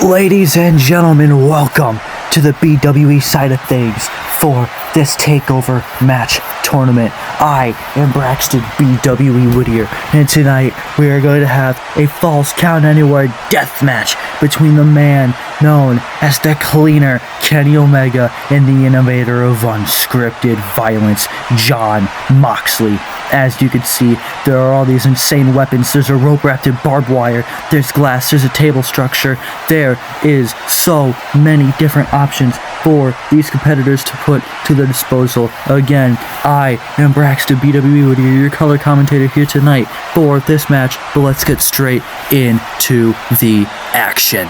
Ladies and gentlemen, welcome to the BWE side of things for this Takeover match tournament. I am Braxton BWE Whittier, and tonight we are going to have a Falls Count Anywhere deathmatch between the man known as the Cleaner, Kenny Omega, and the innovator of unscripted violence, Jon Moxley. As you can see, there are all these insane weapons. There's a rope wrapped in barbed wire, there's glass, there's a table structure. There is so many different options for these competitors to put to their disposal. Again, I am Braxton BWE Whittier, your color commentator here tonight for this match, but let's get straight into the action.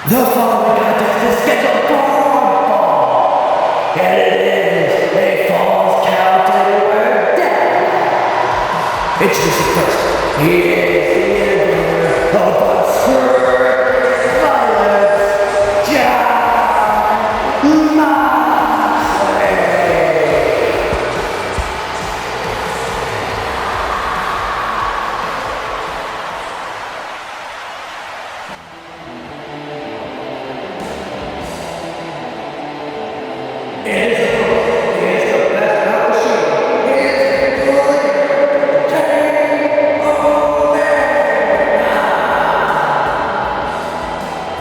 The following contest is scheduled for and it is a Falls Count Anywhere death. Introducing first, he is the innovator of unscripted violence, Jon Moxley.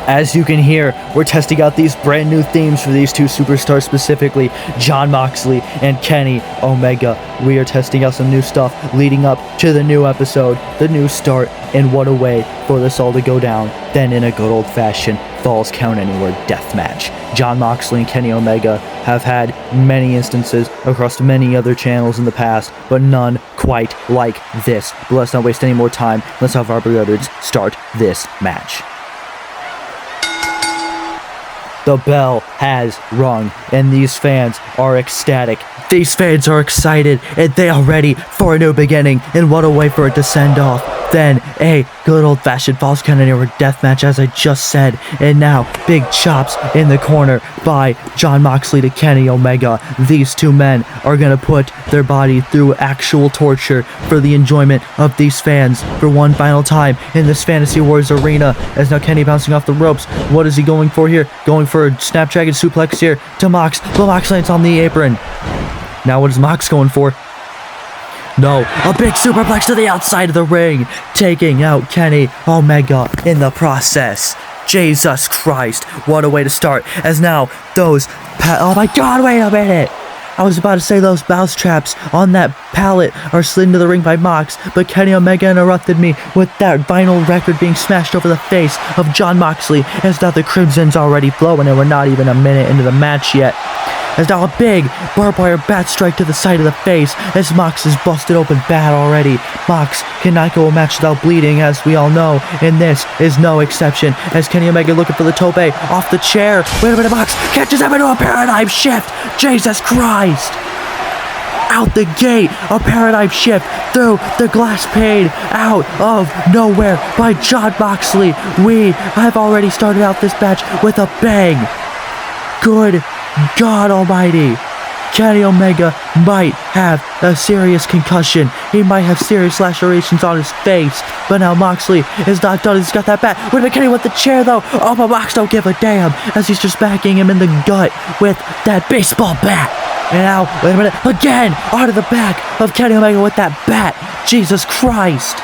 As you can hear, we're testing out these brand new themes for these two superstars, specifically Jon Moxley and Kenny Omega. We are testing out some new stuff leading up to the new episode, the new start, and what a way for this all to go down than in a good old-fashioned Falls Count Anywhere deathmatch. Jon Moxley and Kenny Omega have had many instances across many other channels in the past, but none quite like this. But let's not waste any more time. Let's have our brothers start this match. The bell has rung, and these fans are ecstatic. These fans are excited, and they are ready for a new beginning, and what a way for it to send off than a good old-fashioned Falls Count Anywhere deathmatch, as I just said. And now, big chops in the corner by Jon Moxley to Kenny Omega. These two men are gonna put their body through actual torture for the enjoyment of these fans for one final time in this Fantasy Wars arena. As now Kenny bouncing off the ropes. What is he going for here? Going for a Snapdragon suplex here to Mox, but Mox lands on the apron. Now what is Mox going for? No, a big superplex to the outside of the ring, taking out Kenny Omega in the process. Jesus Christ, what a way to start. As now those oh my god, wait a minute. I was about to say those mouse traps on that pallet are slid into the ring by Mox, but Kenny Omega interrupted me with that vinyl record being smashed over the face of Jon Moxley, as now the crimson's already flowing and we're not even a minute into the match yet. As now a big barbed wire bat strike to the side of the face as Mox is busted open bad already. Mox cannot go a match without bleeding, as we all know, and this is no exception. As Kenny Omega looking for the tope off the chair. Wait a minute, Mox catches him into a paradigm shift. Jesus Christ! Out the gate, a paradigm shift through the glass pane, out of nowhere by Jon Moxley. We have already started out this match with a bang. Good God Almighty. Kenny Omega might have a serious concussion. He might have serious lacerations on his face. But now Moxley is not done. He's got that bat. Wait a minute, Kenny with the chair though. Oh, but Mox don't give a damn, as he's just backing him in the gut with that baseball bat. And now, wait a minute, again, out of the back of Kenny Omega with that bat. Jesus Christ.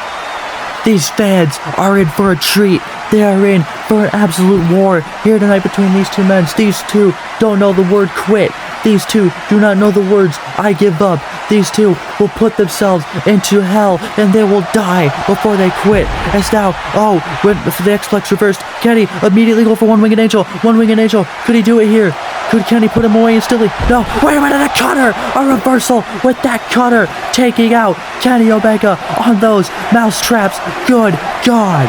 These fans are in for a treat. They are in for an absolute war here tonight between these two men. These two don't know the word quit. These two do not know the words I give up. These two will put themselves into hell and they will die before they quit. As now, when the X-Plex reversed, Kenny immediately go for one-winged angel. One-winged angel. Could he do it here? Could Kenny put him away instantly? No. Wait a minute, a cutter! A reversal with that cutter, taking out Kenny Omega on those mouse traps. Good God.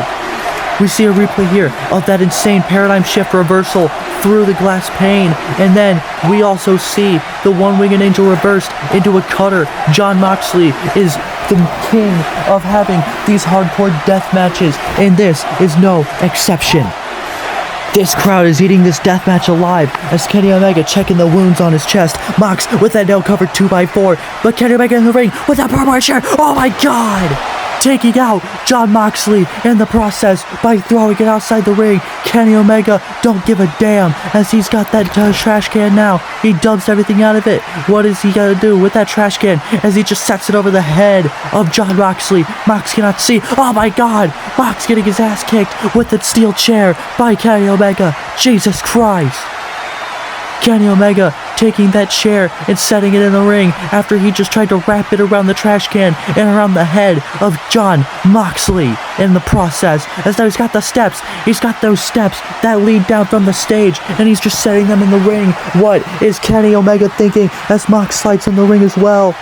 We see a replay here of that insane paradigm shift reversal through the glass pane, and then we also see the one-winged angel reversed into a cutter. Jon Moxley is the king of having these hardcore death matches, and this is no exception. This crowd is eating this deathmatch alive as Kenny Omega checking the wounds on his chest. Mox with that nail covered 2x4, but Kenny Omega in the ring with that barbed wire chair. Oh my god! taking out Jon Moxley in the process by throwing it outside the ring. Kenny Omega don't give a damn as he's got that trash can now. He dumps everything out of it. What is he gonna do with that trash can as he just sets it over the head of Jon Moxley? Mox cannot see. Oh my god! Mox getting his ass kicked with the steel chair by Kenny Omega. Jesus Christ! Kenny Omega taking that chair and setting it in the ring after he just tried to wrap it around the trash can and around the head of Jon Moxley in the process. As now he's got the steps. He's got those steps that lead down from the stage and he's just setting them in the ring. What is Kenny Omega thinking as Mox slides in the ring as well?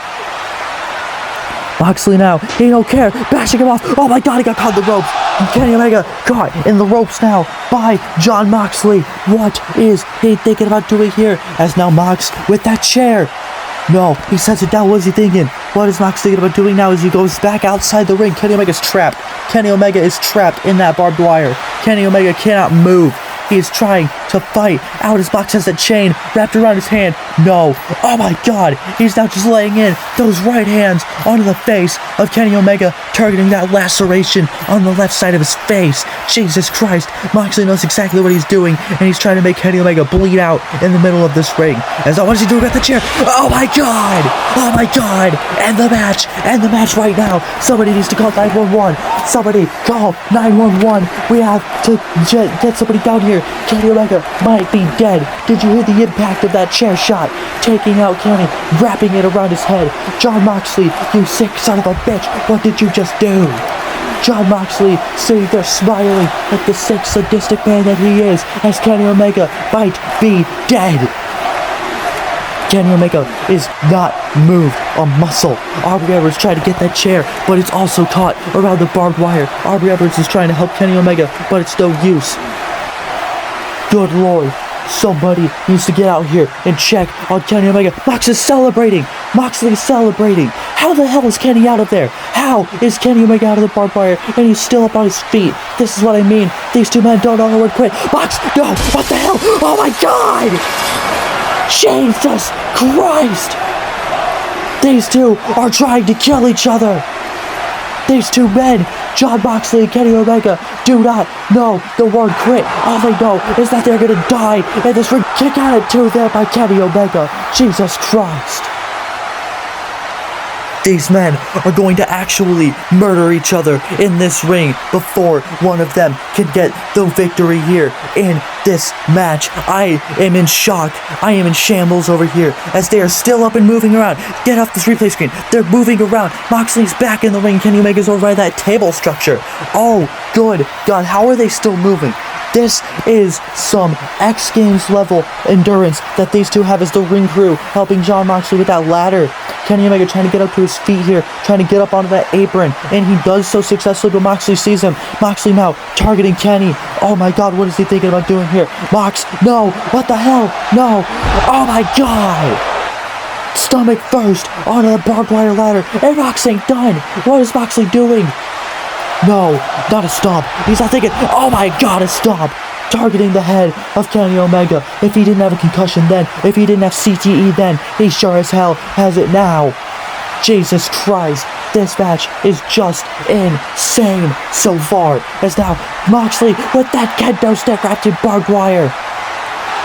Moxley now, he don't care, bashing him off. Oh my god, he got caught in the ropes. And Kenny Omega caught in the ropes now by Jon Moxley. What is he thinking about doing here? As now Mox with that chair. No, he sets it down. What is he thinking? What is Mox thinking about doing now as he goes back outside the ring? Kenny Omega's trapped. Kenny Omega is trapped in that barbed wire. Kenny Omega cannot move. He is trying to fight out as Mox has a chain wrapped around his hand. No. Oh my god. He's now just laying in those right hands onto the face of Kenny Omega, targeting that laceration on the left side of his face. Jesus Christ. Moxley knows exactly what he's doing, and he's trying to make Kenny Omega bleed out in the middle of this ring. As what is he doing at the chair? Oh my god. Oh my god. And the match. And the match right now. Somebody needs to call 911. Somebody call 911. We have to get somebody down here. Kenny Omega might be dead. Did you hear the impact of that chair shot? Taking out Kenny, wrapping it around his head. Jon Moxley, you sick son of a bitch, what did you just do? Jon Moxley sitting there smiling like the sick sadistic man that he is, as Kenny Omega might be dead. Kenny Omega is not moved a muscle. Aubrey Edwards trying to get that chair, but it's also caught around the barbed wire. Aubrey Edwards is trying to help Kenny Omega, but it's no use. Good lord, somebody needs to get out here and check on Kenny Omega. Mox is celebrating. Moxley is celebrating. How the hell is Kenny out of there? How is Kenny Omega out of the barbed wire and he's still up on his feet? This is what I mean. These two men don't know how to quit. Mox, no, what the hell? Oh my god! Jesus Christ! These two are trying to kill each other. These two men, Jon Moxley and Kenny Omega, do not know the word quit. All they know is that they're gonna die in this ring. Kick out at two there by Kenny Omega. Jesus Christ. These men are going to actually murder each other in this ring before one of them can get the victory here in this match. I am in shock. I am in shambles over here as they are still up and moving around. Get off this replay screen. They're moving around. Moxley's back in the ring. Kenny Omega's over by that table structure. Oh, good God. How are they still moving? This is some X Games level endurance that these two have as the ring crew helping Jon Moxley with that ladder. Kenny Omega trying to get up to his feet here, trying to get up onto that apron, and he does so successfully, but Moxley sees him. Moxley now targeting Kenny. Oh my god, what is he thinking about doing here? Mox, no, what the hell? No, oh my god! Stomach first onto the barbed wire ladder, and Mox ain't done. What is Moxley doing? No, not a stomp. He's not thinking, oh my god, a stomp. Targeting the head of Kenny Omega. If he didn't have a concussion then, if he didn't have CTE then, he sure as hell has it now. Jesus Christ, this match is just insane so far. As now, Moxley with that kendo stick wrapped in barbed wire.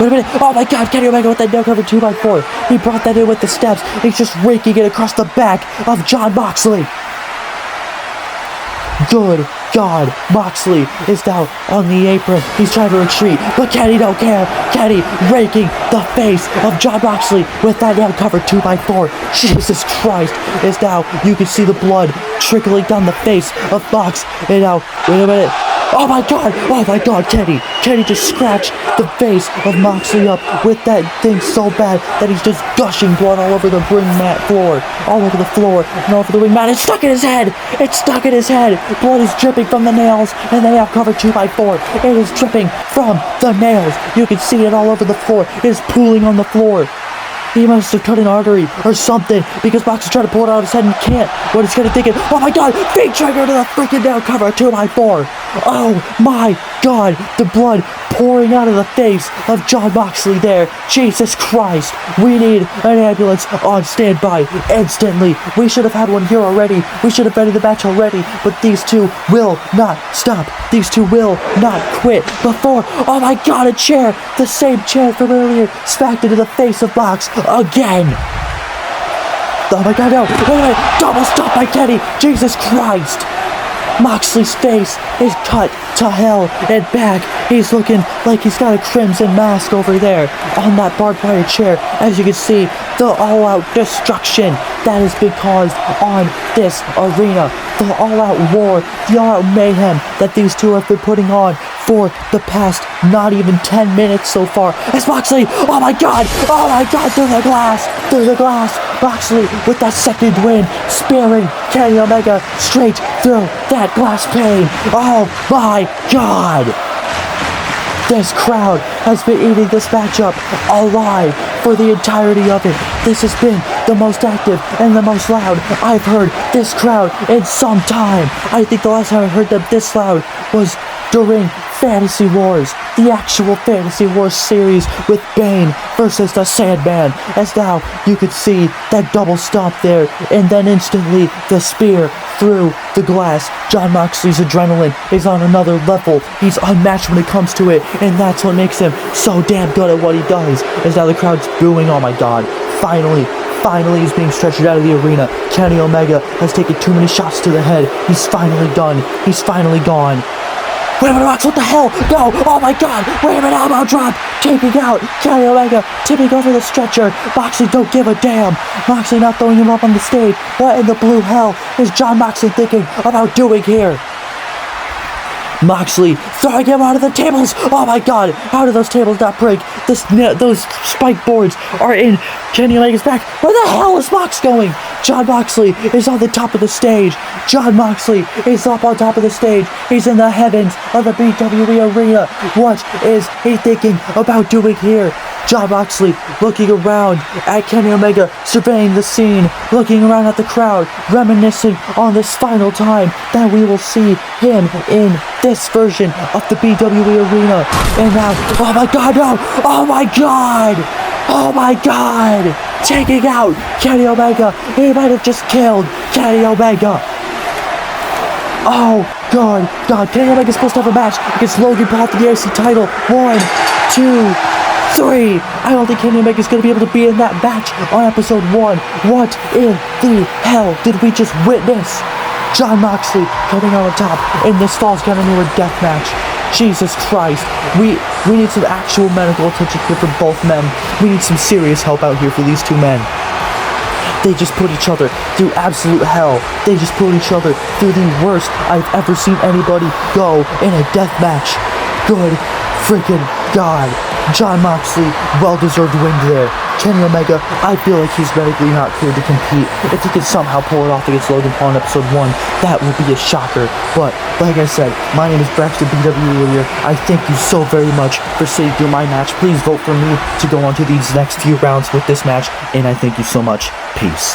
Wait a minute, oh my god, Kenny Omega with that no cover 2x4. He brought that in with the steps. He's just raking it across the back of Jon Moxley. Good God, Moxley is now on the apron. He's trying to retreat, but Kenny don't care. Kenny raking the face of Jon Moxley with that nail covered 2x4. Jesus Christ, is now, you can see the blood trickling down the face of Mox. And now, wait a minute. Oh my god, Kenny. Kenny just scratched the face of Moxley up with that thing so bad that he's just gushing blood all over the ring mat floor. All over the floor and all over the ring mat. It's stuck in his head. It's stuck in his head. Blood is dripping from the nails and they have covered 2x4. It is dripping from the nails. You can see it all over the floor. It is pooling on the floor. He must have cut an artery or something because Moxley tried to pull it out of his head and he can't. What he's kind of thinking, oh my god, fake trigger to the freaking down cover, 2x4. Oh my god, the blood pouring out of the face of Jon Moxley there. Jesus Christ, we need an ambulance on standby instantly. We should have had one here already. We should have ended the match already, but these two will not stop. These two will not quit before, oh my god, a chair, the same chair from earlier, smacked into the face of Mox again. Oh my god, no, wait, double stop by Kenny, Jesus Christ. Moxley's face is cut to hell and back. He's looking like he's got a crimson mask over there on that barbed wire chair. As you can see, the all-out destruction that has been caused on this arena. The all-out war, the all-out mayhem that these two have been putting on for the past not even 10 minutes so far. As Moxley, oh my god, through the glass. Moxley with that second win, spearing Kenny Omega straight through that glass pane. Oh my god! This crowd has been eating this matchup alive for the entirety of it. This has been the most active and the most loud I've heard this crowd in some time. I think the last time I heard them this loud was during Fantasy Wars, the actual Fantasy Wars series with Bane versus the Sandman. As now you could see that double stomp there, and then instantly the spear through the glass. Jon Moxley's adrenaline is on another level. He's unmatched when it comes to it, and that's what makes him so damn good at what he does. As now the crowd's booing, oh my god, finally he's being stretched out of the arena. Kenny Omega has taken too many shots to the head. He's finally done. He's finally gone. Wait a minute, Mox, what the hell? No, oh my god, wait a minute, elbow drop, taking out Kenny Omega, tipping over the stretcher. Moxley don't give a damn. Moxley not throwing him up on the stage. What in the blue hell is Jon Moxley thinking about doing here? Moxley throwing him out of the tables. Oh my god, how did those tables not break? Those spike boards are in Kenny Omega's back. Where the hell is Mox going? Jon Moxley is on the top of the stage. Jon Moxley is up on top of the stage. He's in the heavens of the BWE arena. What is he thinking about doing here? Jon Moxley looking around at Kenny Omega, surveying the scene, looking around at the crowd, reminiscing on this final time that we will see him in this version of the BWE arena. And now, oh my god, no! Oh my god! Oh my god! Taking out Kenny Omega. He might have just killed Kenny Omega. Oh god, Kenny Omega's supposed to have a match against Logan Paul for the IC title. 1, 2, 3. I don't think Kenny Omega is going to be able to be in that match on episode 1. What in the hell did we just witness? Jon Moxley coming on top in this Falls Count Anywhere Deathmatch. Jesus Christ. We need some actual medical attention here for both men. We need some serious help out here for these two men. They just put each other through absolute hell. They just put each other through the worst I've ever seen anybody go in a death match. Good freaking God. Jon Moxley, well-deserved win there. Kenny Omega, I feel like he's medically not cleared to compete. If he could somehow pull it off against Logan Paul in episode 1, that would be a shocker. But, like I said, my name is Braxton BW Warrior. I thank you so very much for sitting through my match. Please vote for me to go on to these next few rounds with this match, and I thank you so much. Peace.